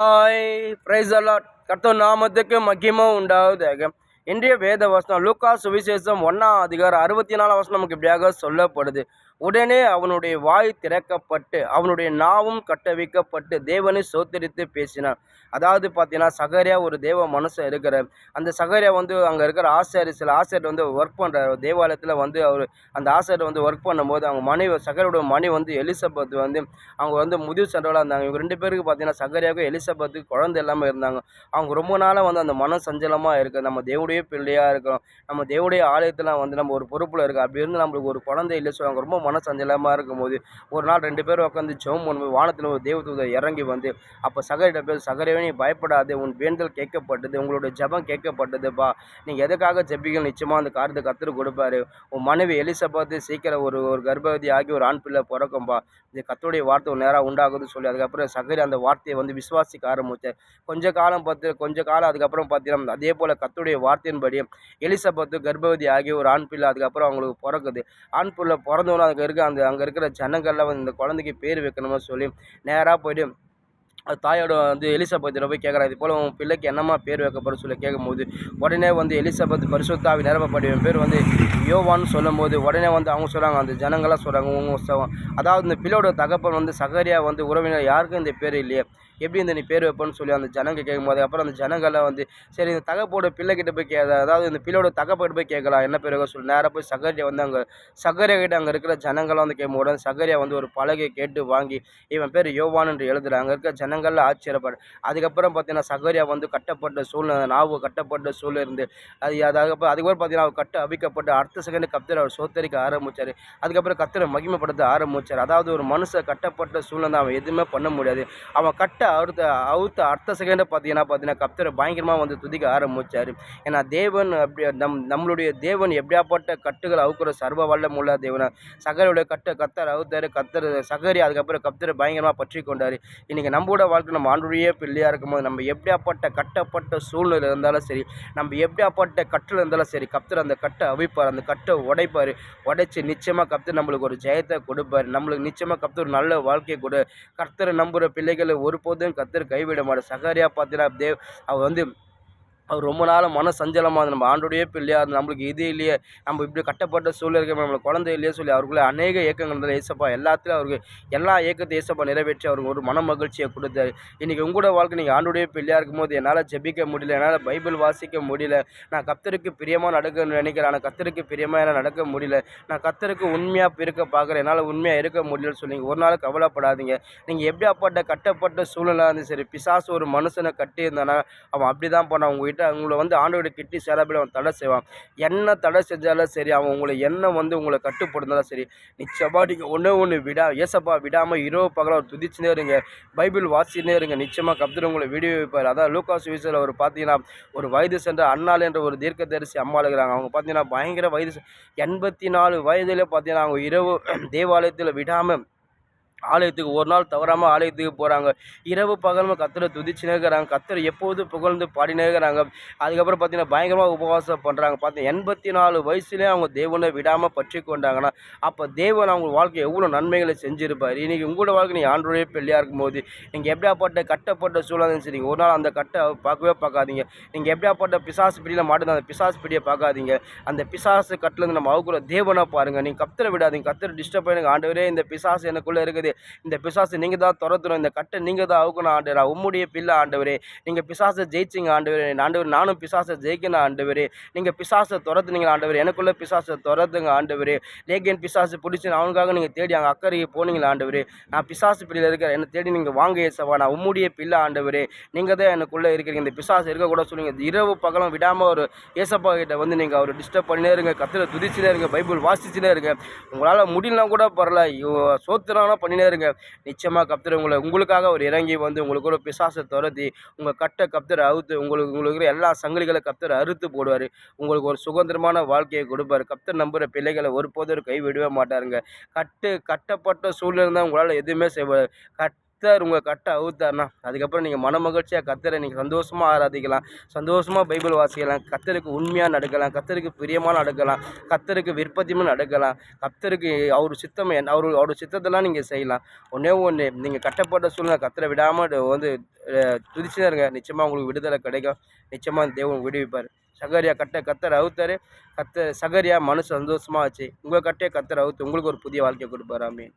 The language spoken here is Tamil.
Hi, price allot. கர்த்தர் நாமத்துக்கு மகிமை உண்டாவதாக. இன்றைய வேத வசனம் லூக்கா சுவிசேஷம் 1 அதிகாரம் 64 நமக்கு இப்படியாக சொல்லப்படுது. உடனே அவனுடைய வாய் திறக்கப்பட்டு அவனுடைய நாவும் கட்டவிக்கப்பட்டு தேவனை சோத்தரித்து பேசினான். அதாவது பார்த்தீங்கன்னா, சகரியா ஒரு தேவ மனுஷன் இருக்கிறார். அந்த சகரியா அங்கே இருக்கிற சில ஆசிரியர் ஒர்க் பண்ணுறாரு தேவாலயத்தில். அவர் அந்த ஆசிரியர் ஒர்க் பண்ணும்போது அவங்க மனைவி சகரியோட மனைவி எலிசபெத் அவங்க முதிர் சென்றவளாக இருந்தாங்க. இவங்க 2 பேருக்கு பார்த்தீங்கன்னா, சகரியாவுக்கும் எலிசபெத்துக்கு குழந்தை இல்லாமல் இருந்தாங்க. அவங்க ரொம்ப நாளாக அந்த மன சஞ்சலமாக இருக்குது. நம்ம தேவனுடைய பிள்ளையாக இருக்கிறோம், நம்ம தேவனுடைய ஆலயத்தில் நம்ம ஒரு பொறுப்பில் இருக்கோம். அப்படி இருந்து நம்மளுக்கு ஒரு குழந்தை இல்லை சொல்லுவாங்க. ரொம்ப மன சஞ்சலமாக இருக்கும்போது ஒரு நாள் 2 பேரும் உட்காந்து ஜெபம் பண்ணும்போது வானத்தில் ஒரு தேவதூதர் இறங்கி அப்போ சகரிட்ட பேர், சகரியாவே நீ பயப்படாது, உன் வேண்டுதல் கேட்கப்பட்டது, உங்களுடைய ஜெபம் கேட்கப்பட்டதுப்பா. நீங்கள் எதுக்காக ஜெபிக்கணும், நிச்சயமாக அந்த காரியத்தை கர்த்தர் கொடுப்பாரு. உன் மனைவி எலிசபெத் சீக்கிரம் ஒரு ஒரு கர்ப்பவதி ஆகி ஒரு ஆண் பிள்ளை பிறக்கும்பா. இது கர்த்தருடைய வார்த்தை ஒரு நேராக உண்டாகுதுன்னு சொல்லி அதுக்கப்புறம் சகரியா அந்த வார்த்தையை விசுவாசிக்க ஆரம்பித்தார். கொஞ்ச காலம் அதுக்கப்புறம் பார்த்தீங்கன்னா, அதே போல் கர்த்தருடைய வார்த்தையின்படி எலிசபெத்து கர்ப்பவதி ஆகி ஒரு ஆண் பிள்ளை அதுக்கப்புறம் அவங்களுக்கு பிறக்குது. ஆண் பிள்ளை பிறந்தோன்னே அங்கே இருக்கிற ஜனங்கள்லாம் இந்த குழந்தைக்கு பேர் வைக்கணும்னு சொல்லி நேராக போய்ட்டு அது தாயோட எலிசபெத்திட்ட போய் கேட்குறாரு, இது போல் உன் பிள்ளைக்கு என்னம்மா பேர் வைக்கப்படும் சொல்லி கேட்கும்போது, உடனே எலிசபெத் பரிசுத்த ஆவி நிரப்பப்பட்ட என் பேர் யோவான்னு சொல்லும்போது, உடனே அவங்க சொல்கிறாங்க, அந்த ஜனங்கள்லாம் சொல்கிறாங்க, அதாவது இந்த பிள்ளையோட தகப்பன் சகரியா உறவினர் யாருக்கும் இந்த பேர் இல்லையே, எப்படி நீ பேர் வைப்பேன்னு சொல்லி அந்த ஜனங்க கேட்கும்போது, அப்புறம் அந்த ஜனங்கள்லாம் சரி இந்த தகப்போட பிள்ளைகிட்ட போய் அதாவது இந்த பிள்ளையோட தகப்பிட்ட போய் கேட்கலாம் என்ன பேர் வைக்க சொல்லி நேராக போய் சகரியா அங்கே சகரியா கிட்ட அங்கே இருக்கிற ஜனங்கள்லாம் கேட்கும்போது சகரியா ஒரு பலகை கேட்டு வாங்கி இவன் பேர் யோவான் என்று எழுதுறாங்க. அங்கே இருக்க ஜனங்கள்ல ஆச்சரியப்படு. அதுக்கப்புறம் பார்த்தீங்கன்னா, சகரியா கட்டப்பட்ட சூழ்நிலை, நாவு கட்டப்பட்ட சூழ்நிலை இருந்து அதுக்கப்புறம் பார்த்தீங்கன்னா, அவர் கட்ட அவிக்கப்பட்டு அடுத்த செகண்ட் கர்த்தர் அவர் சோத்தரிக்க ஆரம்பிச்சார். அதுக்கப்புறம் கர்த்தரை மகிமைப்படுத்த ஆரம்பிச்சார். அதாவது ஒரு மனுஷன் கட்டப்பட்ட சூழ்நிலை அவன் எதுவுமே பண்ண முடியாது. அவன் அவுத்த அடுத்த செகண்டை பார்த்தீங்கன்னா கர்த்தரை பயங்கரமாக துதிக்க ஆரம்பிச்சார். ஏன்னா தேவன் அப்படி நம்மளுடைய தேவன் எப்படியாப்பட்ட கட்டுகள் அவுக்கிற சர்வ வல்லம் உள்ள தேவனா சகரியுடைய கர்த்தர் அவுத்தார். சகரியா அதுக்கப்புறம் கர்த்தரை பயங்கரமாக பற்றி கொண்டார். இன்றைக்கி நம்மளோட வாழ்க்கை நம்ம ஆண்டவருடைய பிள்ளையாக இருக்கும்போது நம்ம எப்படியாப்பட்ட கட்டப்பட்ட சூழ்நிலை இருந்தாலும் சரி, நம்ம எப்படியாப்பட்ட கட்டில் இருந்தாலும் சரி, கர்த்தர் அந்த கட்டை அவிப்பார், அந்த கட்டை உடைப்பார். உடைச்சி நிச்சயமாக கர்த்தர் நம்மளுக்கு ஒரு ஜெயத்தை கொடுப்பார். நம்மளுக்கு நிச்சயமாக கர்த்தர் ஒரு நல்ல வாழ்க்கையை கொடு. கர்த்தரை நம்புகிற பிள்ளைகளை ஒருபோதும் கர்த்தர் கைவிட மாட்டார். சகரியா பார்த்தீங்கன்னா அவர் அவர் ரொம்ப நாள் மன சஞ்சலமாக நம்ம ஆண்டோடைய பிள்ளையா நம்மளுக்கு இது இல்லையே, நம்ம இப்படி கட்டப்பட்ட சூழ்நிலை இருக்க நம்மளுக்கு குழந்தை இல்லையே சொல்லி அவருக்குள்ள அநேக ஏக்கங்கள் இருந்தால் ஏசப்பா எல்லாத்துலையும் அவருக்கு எல்லா ஏக்கத்தை ஏசப்பா நிறைவேற்றி அவருக்கு ஒரு மன மகிழ்ச்சியை கொடுத்தாரு. இன்றைக்கி உங்களோட வாழ்க்கை நீங்கள் ஆண்டோடைய பிள்ளையாக இருக்கும்போது என்னால் ஜெபிக்க முடியல, என்னால் பைபிள் வாசிக்க முடியல, நான் கர்த்தருக்கு பிரியமாக நடக்க நினைக்கிறேன், ஆனால் கர்த்தருக்கு பிரியமாக என்னால் நடக்க முடியல, நான் கர்த்தருக்கு உண்மையாக இருக்க பார்க்குறேன், என்னால் உண்மையாக இருக்க முடியலன்னு சொல்லி ஒரு நாள் கவலைப்படாதீங்க. நீங்கள் எப்படியாப்பட்ட கட்டப்பட்ட சூழ்நிலை இருந்து சரி, பிசாசு ஒரு மனுஷனை கட்டி இருந்தானா அவன் அப்படி தான் பண்ணான். உங்களை ஆண்டவரை கிட்டி சேராபடி அவன் தடை செய்வான். என்ன தடை செஞ்சாலும் சரி, அவன் உங்களை என்ன உங்களை கட்டுப்படுத்தாலும் சரி, நிச்சயமாக நீங்கள் ஒன்று ஏசப்பா விடாமல் இரவு பகலாக அவர் துதிச்சுனே இருங்க, பைபிள் வாசினே இருங்க. நிச்சயமாக கர்த்தர் உங்களை வீடியோ வைப்பார். அதான் லூக்கா சுவிசேஷத்தில் அவர் பார்த்தீங்கன்னா, ஒரு வயது சென்ற அன்னாள் என்ற ஒரு தீர்க்கதரிசி அம்மா இருக்கிறாங்க. அவங்க பார்த்தீங்கன்னா பயங்கர வயது 84 வயதில் பார்த்தீங்கன்னா அவங்க இரவு தேவாலயத்தில் விடாமல் ஆலயத்துக்கு ஒரு நாள் தவறாமல் ஆலயத்துக்கு போகிறாங்க. இரவு பகலும் கர்த்தரை துதிச்சுனே இருக்கிறாங்க. கர்த்தரை எப்போது புகழ்ந்து பாடினே இருக்கிறாங்க. அதுக்கப்புறம் பார்த்தீங்கன்னா பயங்கரமாக உபவாசம் பண்ணுறாங்க. 84 வயசுலேயே அவங்க தேவனை விடாமல் பற்றி கொண்டாங்கன்னா அப்போ தேவன் அவங்க வாழ்க்கை எவ்வளோ நன்மைகளை செஞ்சுருப்பார். இன்றைக்கி உங்களோட வாழ்க்கை நீங்கள் ஆண்டவருடைய பிள்ளையாக இருக்கும்போது நீங்கள் எப்படியாப்பட்ட கட்டப்பட்ட சூழ்நிலை சரி, ஒரு நாள் அந்த கட்டை பார்க்கவே பார்க்காதீங்க. நீங்கள் எப்படியாப்பட்ட பிசாசு பிடியில் மாட்டுது அந்த பிசாசு பிடியை பார்க்காதீங்க. அந்த பிசாசு கட்டிலேருந்து நம்ம அவுக்குற தேவனை பாருங்கள். நீங்கள் கர்த்தரை விடாதீங்க. கர்த்தரை டிஸ்டர்ப் பண்ணுங்க. ஆண்டவரே இந்த பிசாசு எனக்குள்ளே இருக்குது, இந்த பிசாசு நீங்கள் தான் துரத்தணும், இந்த கட்டை நீங்கள் தான் அவுக்கணும் ஆண்டவரே, உம்முடைய பிள்ளை ஆண்டவரே, நீங்கள் பிசாசை ஜெயிச்சிங்க ஆண்டவரே, நானும் பிசாசை ஜெயிக்கணும் ஆண்டவரே, நீங்கள் பிசாசை துரத்துனீங்க ஆண்டவரே, எனக்குள்ளே பிசாசை துரத்துங்க ஆண்டவரே, லேகியன் பிசாசு பிடிச்சி அவனுக்காக நீங்கள் தேடி அங்கே அக்கறையை போனீங்களா ஆண்டவரே, நான் பிசாசு பிள்ளையில் இருக்கிறேன், என்னை தேடி நீங்கள் வாங்க ஏசவா, நான் உம்முடைய பிள்ளை ஆண்டவரே, நீங்கள் தான் எனக்குள்ளே இருக்கிறீங்க, இந்த பிசாசு இருக்கக்கூட சொல்லுங்க. இரவு பகலும் விடாமல் ஒரு ஏசப்பா கிட்ட நீங்கள் அவர் டிஸ்டர்ப் பண்ணினே இருங்க, கர்த்தரை துதிச்சுனே இருங்க, பைபிள் வாசிச்சுனே இருங்க. உங்களால் முடியலாம் கூட பரவாயில்ல, சோத்திரம்னா பண்ணினே இருங்க. நிச்சயமாக கர்த்தர் உங்களுக்காக அவர் இறங்கி உங்களுக்கு ஒரு பிசாசை துரத்தி உங்கள் கட்டை கர்த்தர் அவுத்து உங்களுக்கு எல்லா சங்கிலிகளை கர்த்தர் அறுத்து போடுவார். உங்களுக்கு ஒரு சுதந்திரமான வாழ்க்கையை கொடுப்பார். கர்த்தர் நம்புகிற பிள்ளைகளை ஒருபோதும் கை விடவே மாட்டாருங்க. கட்டப்பட்ட சூழ்நிலை தான் உங்களால் எதுவுமே செய்வார். கர்த்தர் உங்கள் கட்டை அவுத்தார்னா அதுக்கப்புறம் நீங்கள் மனமகிழ்ச்சியாக கர்த்தரை நீங்கள் சந்தோஷமாக ஆராதிக்கலாம், சந்தோஷமாக பைபிள் வாசிக்கலாம், கர்த்தருக்கு உண்மையாக நடக்கலாம், கர்த்தருக்கு பிரியமாக நடக்கலாம், கர்த்தருக்கு விருப்பத்தையுமே நடக்கலாம், கர்த்தருக்கு அவர் சித்தம் அவரோட சித்தத்தெல்லாம் நீங்கள் செய்யலாம். ஒன்றே ஒன்று, நீங்கள் கட்டப்பட்ட சூழ்நிலை கர்த்தரை விடாமல் வந்து துதிச்சுதான் இருங்க. நிச்சயமாக உங்களுக்கு விடுதலை கிடைக்கும். நிச்சயமாக தேவன் விடுவிப்பார். சகரியா கர்த்தர் அவுத்தார். சகரியா மனசு சந்தோஷமாக ஆச்சு. உங்கள் கட்டையை கர்த்தர் அவுத்து உங்களுக்கு ஒரு புதிய வாழ்க்கையை கொடுப்பார். ஆமென்.